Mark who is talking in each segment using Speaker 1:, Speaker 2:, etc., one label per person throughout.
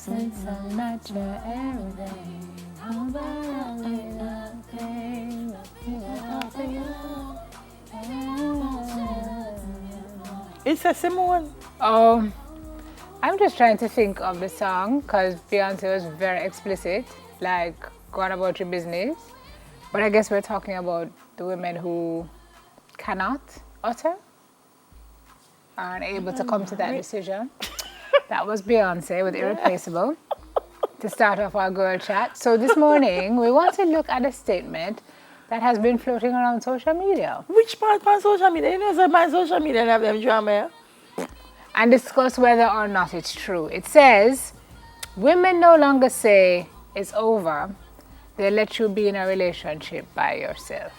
Speaker 1: since I'm not your everything. How about a little thing?
Speaker 2: It's a Simone.
Speaker 1: Oh, I'm just trying to think of the song because Beyonce was very explicit, like, go on about your business. But I guess we're talking about the women who cannot utter, aren't able to come to that decision. That was Beyonce with Irreplaceable to start off our girl chat. So this morning, we want to look at a statement that has been floating around social media
Speaker 2: Which part on social media? You know, so my social media have them drama.
Speaker 1: and discuss whether or not it's true. It says, women no longer say it's over. They let you be in a relationship by yourself.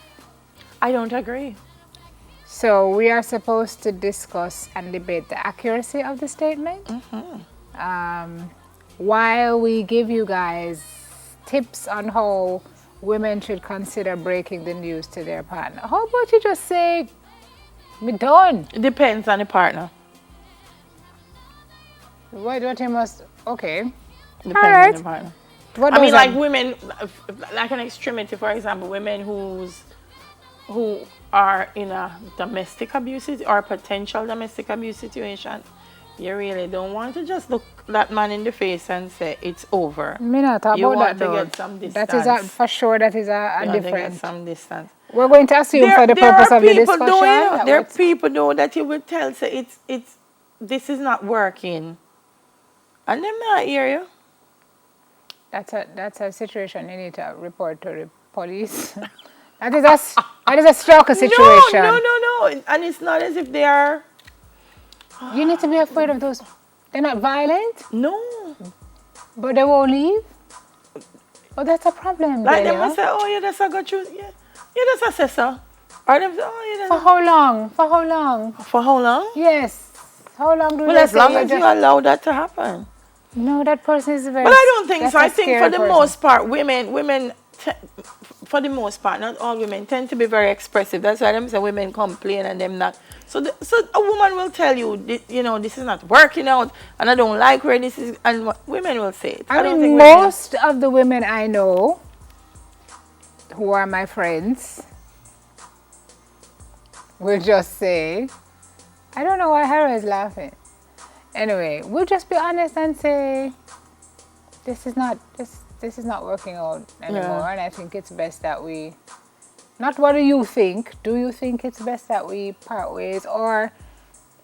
Speaker 2: I don't agree.
Speaker 1: So we are supposed to discuss and debate the accuracy of the statement. While we give you guys tips on how women should consider breaking the news to their partner. How about you just say, "Me done"?
Speaker 2: It depends on the partner.
Speaker 1: What you must? Okay.
Speaker 2: Depends
Speaker 1: Alright.
Speaker 2: on the partner.
Speaker 1: What
Speaker 2: I mean,
Speaker 1: does
Speaker 2: like
Speaker 1: that-
Speaker 2: women, like an extremity, for example, women who are in a domestic abuse or potential domestic abuse situation. You really don't want to just look that man in the face and say it's over.
Speaker 1: Me not talk
Speaker 2: You
Speaker 1: about
Speaker 2: want
Speaker 1: that
Speaker 2: to
Speaker 1: though.
Speaker 2: get some
Speaker 1: That is
Speaker 2: distance.
Speaker 1: for sure. That is a
Speaker 2: You want to get
Speaker 1: different.
Speaker 2: some distance.
Speaker 1: We're going to assume for the purpose of the discussion. that
Speaker 2: There are
Speaker 1: what's-
Speaker 2: people though that you would tell say it's this is not working, and them not hear you.
Speaker 1: That's a situation you need to report to the police. that is a stalker situation.
Speaker 2: No, and it's not as if they are.
Speaker 1: You need to be afraid of those. They're not violent,
Speaker 2: No,
Speaker 1: but they won't leave. Oh, that's a problem.
Speaker 2: like
Speaker 1: Delia.
Speaker 2: them will say, oh yeah, that's a good truth. Yeah, that's a sister. Or them say, oh yeah,
Speaker 1: For
Speaker 2: that's
Speaker 1: how long? For how long?
Speaker 2: for how long?
Speaker 1: Yes. How long do
Speaker 2: Well,
Speaker 1: they
Speaker 2: as
Speaker 1: say
Speaker 2: long
Speaker 1: you're
Speaker 2: as you
Speaker 1: just-
Speaker 2: allow that to happen.
Speaker 1: No, that person is very.
Speaker 2: But I don't think
Speaker 1: that's
Speaker 2: so.
Speaker 1: a
Speaker 2: I think for
Speaker 1: scary
Speaker 2: the
Speaker 1: person.
Speaker 2: most part, women, for the most part, not all women, tend to be very expressive. That's why them say women complain and them not. So a woman will tell you, you know, this is not working out, and I don't like where this is, and women will say it.
Speaker 1: I
Speaker 2: don't
Speaker 1: mean,
Speaker 2: think women-
Speaker 1: most of the women I know who are my friends will just say, I don't know why Harry is laughing. Anyway, we'll just be honest and say, this is not working out anymore,
Speaker 2: Yeah.
Speaker 1: and I think it's best that we. Not what do you think? Do you think it's best that we part ways or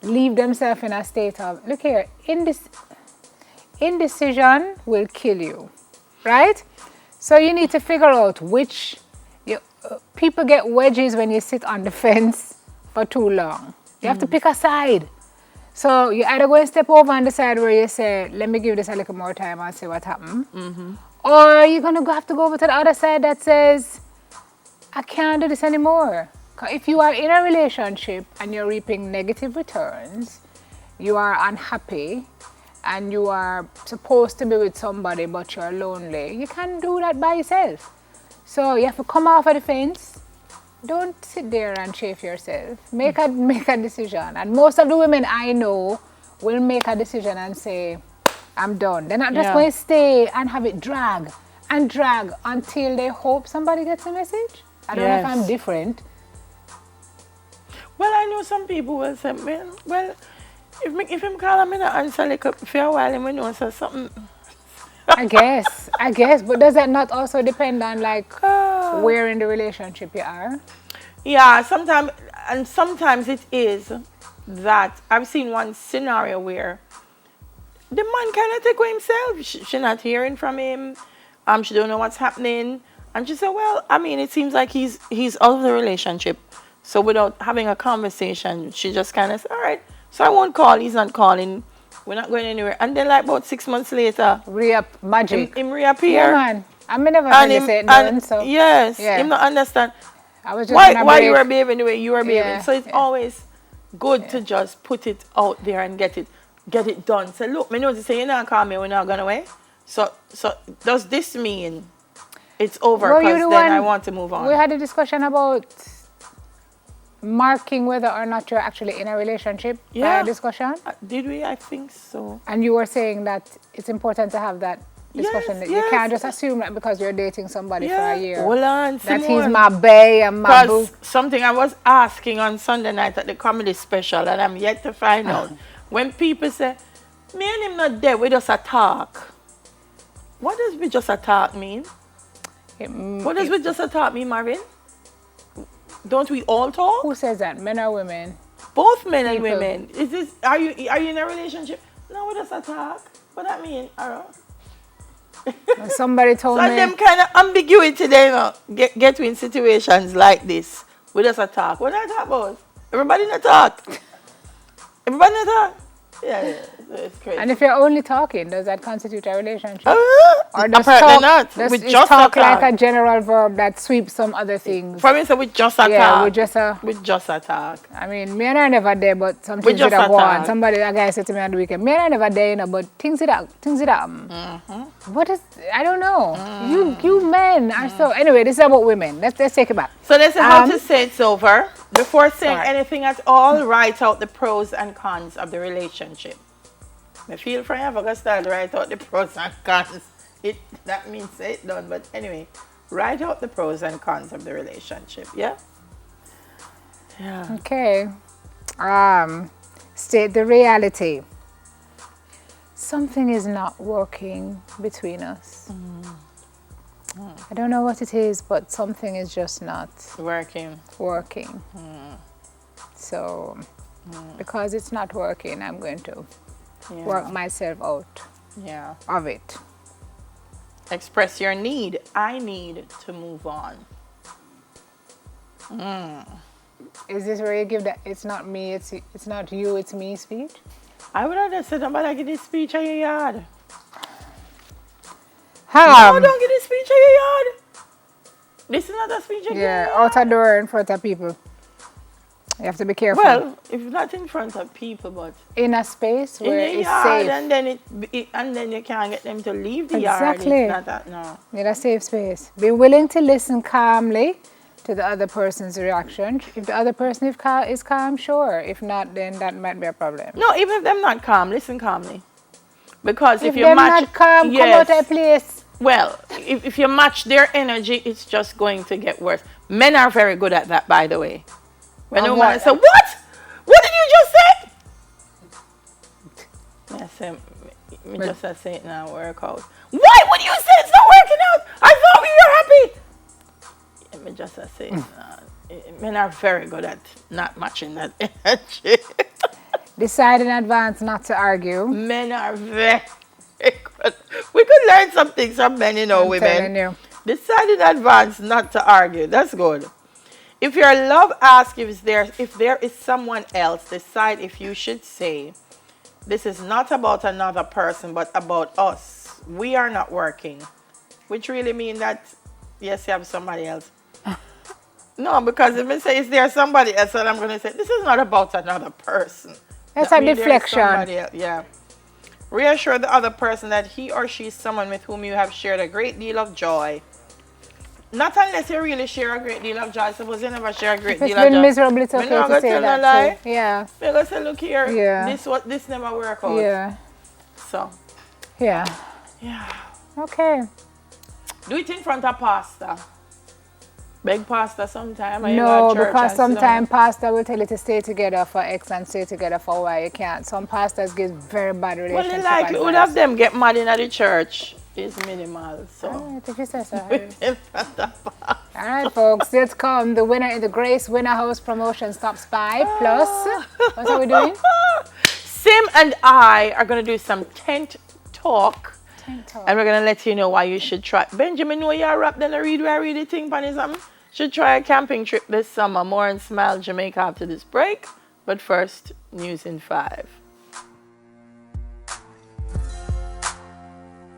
Speaker 1: leave themselves in a state of, look here, indecision will kill you, right? So you need to figure out which, people get wedges when you sit on the fence for too long. You have to pick a side. So you either go and step over on the side where you say, let me give this a little more time and see what happens. Or you're going to have to go over to the other side that says, I can't do this anymore. 'Cause if you are in a relationship and you're reaping negative returns, you are unhappy, and you are supposed to be with somebody but you're lonely, you can't do that by yourself. So you have to come off of the fence. Don't sit there and chafe yourself. Make a decision. And most of the women I know will make a decision and say, I'm done. They're not just
Speaker 2: Yeah.
Speaker 1: going to stay and have it drag and drag until they hope somebody gets a message. I don't know if
Speaker 2: Yes.
Speaker 1: I'm different.
Speaker 2: Well, I know some people will say, well, if him call him, I answer like for a while, and we know so something.
Speaker 1: I guess. But does that not also depend on like where in the relationship you are?
Speaker 2: Yeah, sometimes it is that I've seen one scenario where the man cannot take away himself. She not hearing from him. She don't know what's happening. And she said, well, I mean, it seems like he's out of the relationship. So without having a conversation, she just kind of said, all right, so I won't call. He's not calling. We're not going anywhere. And then like about 6 months later,
Speaker 1: Re-up magic.
Speaker 2: him reappear.
Speaker 1: Yeah, man. I mean, never
Speaker 2: And
Speaker 1: heard you say it done, so.
Speaker 2: yes,
Speaker 1: Yeah.
Speaker 2: him not understand
Speaker 1: I was just on a
Speaker 2: why
Speaker 1: break.
Speaker 2: you are behaving the way you are behaving.
Speaker 1: Yeah,
Speaker 2: So it's
Speaker 1: yeah.
Speaker 2: always good to just put it out there and get it done. So look, me know to say you're not call me, we're not going away. So does this mean it's over?
Speaker 1: Were you
Speaker 2: Because
Speaker 1: the
Speaker 2: then
Speaker 1: one-
Speaker 2: I want to move on.
Speaker 1: We had a discussion about marking whether or not you're actually in a relationship
Speaker 2: Yeah.
Speaker 1: discussion.
Speaker 2: Did we? I think so.
Speaker 1: And you were saying that it's important to have that discussion.
Speaker 2: Yes,
Speaker 1: You
Speaker 2: yes.
Speaker 1: can't just assume that because you're dating somebody for
Speaker 2: Yeah.
Speaker 1: a year
Speaker 2: Hold on,
Speaker 1: that he's
Speaker 2: Simone.
Speaker 1: my bae and my boo.
Speaker 2: Because something I was asking on Sunday night at the comedy special, and I'm yet to find out. When people say, me and him not there, we just a talk. What does we just a talk mean? What does we just a talk mean, Marvin? Don't we all talk?
Speaker 1: Who says that? Men or women?
Speaker 2: Both men and
Speaker 1: People.
Speaker 2: women. Is this? Are you in a relationship? No, we just a talk. What that mean?
Speaker 1: Somebody told
Speaker 2: So
Speaker 1: me.
Speaker 2: them kind of ambiguity they get in situations like this. We just a talk. What I talk about? Everybody not talk. Everybody not talk. Yeah, it's crazy.
Speaker 1: And if you're only talking, does that constitute a relationship? Or
Speaker 2: apparently
Speaker 1: talk,
Speaker 2: not.
Speaker 1: Does
Speaker 2: We
Speaker 1: is
Speaker 2: just
Speaker 1: talk
Speaker 2: a
Speaker 1: like
Speaker 2: talk.
Speaker 1: a general verb that sweeps some other things?
Speaker 2: For me, so we just a
Speaker 1: Yeah,
Speaker 2: talk.
Speaker 1: we just a.
Speaker 2: We just a talk.
Speaker 1: I mean, me and her never there, but some
Speaker 2: We
Speaker 1: things
Speaker 2: just
Speaker 1: that I
Speaker 2: a
Speaker 1: want.
Speaker 2: talk.
Speaker 1: Somebody, a guy said to me on the weekend, me and her never there, you know, but things that. What is? I don't know. You men are so. Anyway, this is about women. Let's take it back.
Speaker 2: So let's say how to say it's over. Before saying
Speaker 1: Sorry.
Speaker 2: anything at all, write out the pros and cons of the relationship. I feel free I'm going to start write out the pros and cons. That means say it done, but anyway, write out the pros and cons of the relationship. Yeah. Yeah.
Speaker 1: Okay. State the reality. Something is not working between us. I don't know what it is, but something is just not
Speaker 2: Working.
Speaker 1: working. So, because it's not working, I'm going to
Speaker 2: Yeah.
Speaker 1: work myself out
Speaker 2: Yeah.
Speaker 1: of it.
Speaker 2: Express your need. I need to move on.
Speaker 1: Is this where you give that it's not me, it's not you, it's me speech?
Speaker 2: I would have just said, nobody get this speech in your yard. No, don't get this speech in your yard. This is not a speech in your
Speaker 1: Yeah,
Speaker 2: yard.
Speaker 1: out a door in front of people. You have to be careful.
Speaker 2: Well, if not in front of people, but
Speaker 1: In a space
Speaker 2: in
Speaker 1: where
Speaker 2: the
Speaker 1: it's
Speaker 2: yard,
Speaker 1: safe.
Speaker 2: and then and then you can't get them to leave the
Speaker 1: Exactly.
Speaker 2: yard. It's not that, no.
Speaker 1: Need a safe space. Be willing to listen calmly to the other person's reaction. If the other person is calm, sure. If not, then that might be a problem.
Speaker 2: No, even if them not calm, listen calmly. Because if you
Speaker 1: they're
Speaker 2: match,
Speaker 1: not calm, come
Speaker 2: yes,
Speaker 1: out of place.
Speaker 2: well, if you match their energy, it's just going to get worse. Men are very good at that, by the way. When a
Speaker 1: Of
Speaker 2: woman
Speaker 1: what?
Speaker 2: say, "What? What did you just say?" I say, me
Speaker 1: But-
Speaker 2: just say it now, work out. Why would you say it's not working out? I thought we were happy. Yeah, me just say it now. Men are very good at not matching that energy.
Speaker 1: Decide in advance not to argue.
Speaker 2: Men are very good. We could learn some things from men, you know,
Speaker 1: I'm telling
Speaker 2: women.
Speaker 1: you.
Speaker 2: Decide in advance not to argue. That's good. If your love asks if there is someone else, decide if you should say, this is not about another person, but about us. We are not working. Which really means that, yes, you have somebody else. No, because if I say, is there somebody else, then I'm going to say, this is not about another person.
Speaker 1: That's
Speaker 2: That
Speaker 1: a
Speaker 2: means there is
Speaker 1: deflection.
Speaker 2: somebody else. Yeah. Reassure the other person that he or she is someone with whom you have shared a great deal of joy. Not unless you really share a great deal of joy. Suppose you never share a great
Speaker 1: If it's
Speaker 2: deal of
Speaker 1: been
Speaker 2: joy.
Speaker 1: miserable, it's
Speaker 2: Me
Speaker 1: okay
Speaker 2: not
Speaker 1: to
Speaker 2: gonna
Speaker 1: say
Speaker 2: tell no
Speaker 1: that
Speaker 2: lie.
Speaker 1: too. Yeah.
Speaker 2: They're going to say, look here,
Speaker 1: Yeah.
Speaker 2: this never work out.
Speaker 1: Yeah.
Speaker 2: So,
Speaker 1: Yeah.
Speaker 2: yeah.
Speaker 1: Okay.
Speaker 2: Do it in front of pastor. Beg pastor sometime. and you
Speaker 1: No,
Speaker 2: go to church
Speaker 1: because
Speaker 2: and sit down.
Speaker 1: sometimes pastor will tell you to stay together for X and stay together for Y. You can't. Some pastors give very bad
Speaker 2: Well,
Speaker 1: relationship
Speaker 2: the likelihood
Speaker 1: advice.
Speaker 2: of them get mad in the church is minimal. So,
Speaker 1: Alright, if you say so.
Speaker 2: in front of pastor.
Speaker 1: All right, folks, let's come. The winner in the Grace Winner House promotion stops by. Plus, what are we doing?
Speaker 2: Sim and I are going to do some tent talk.
Speaker 1: Tent talk.
Speaker 2: And we're going to let you know why you should try. Benjamin, know you're rap, then I read where I read the thing, pan something. Should try a camping trip this summer. More in Smile, Jamaica after this break. But first, news in 5.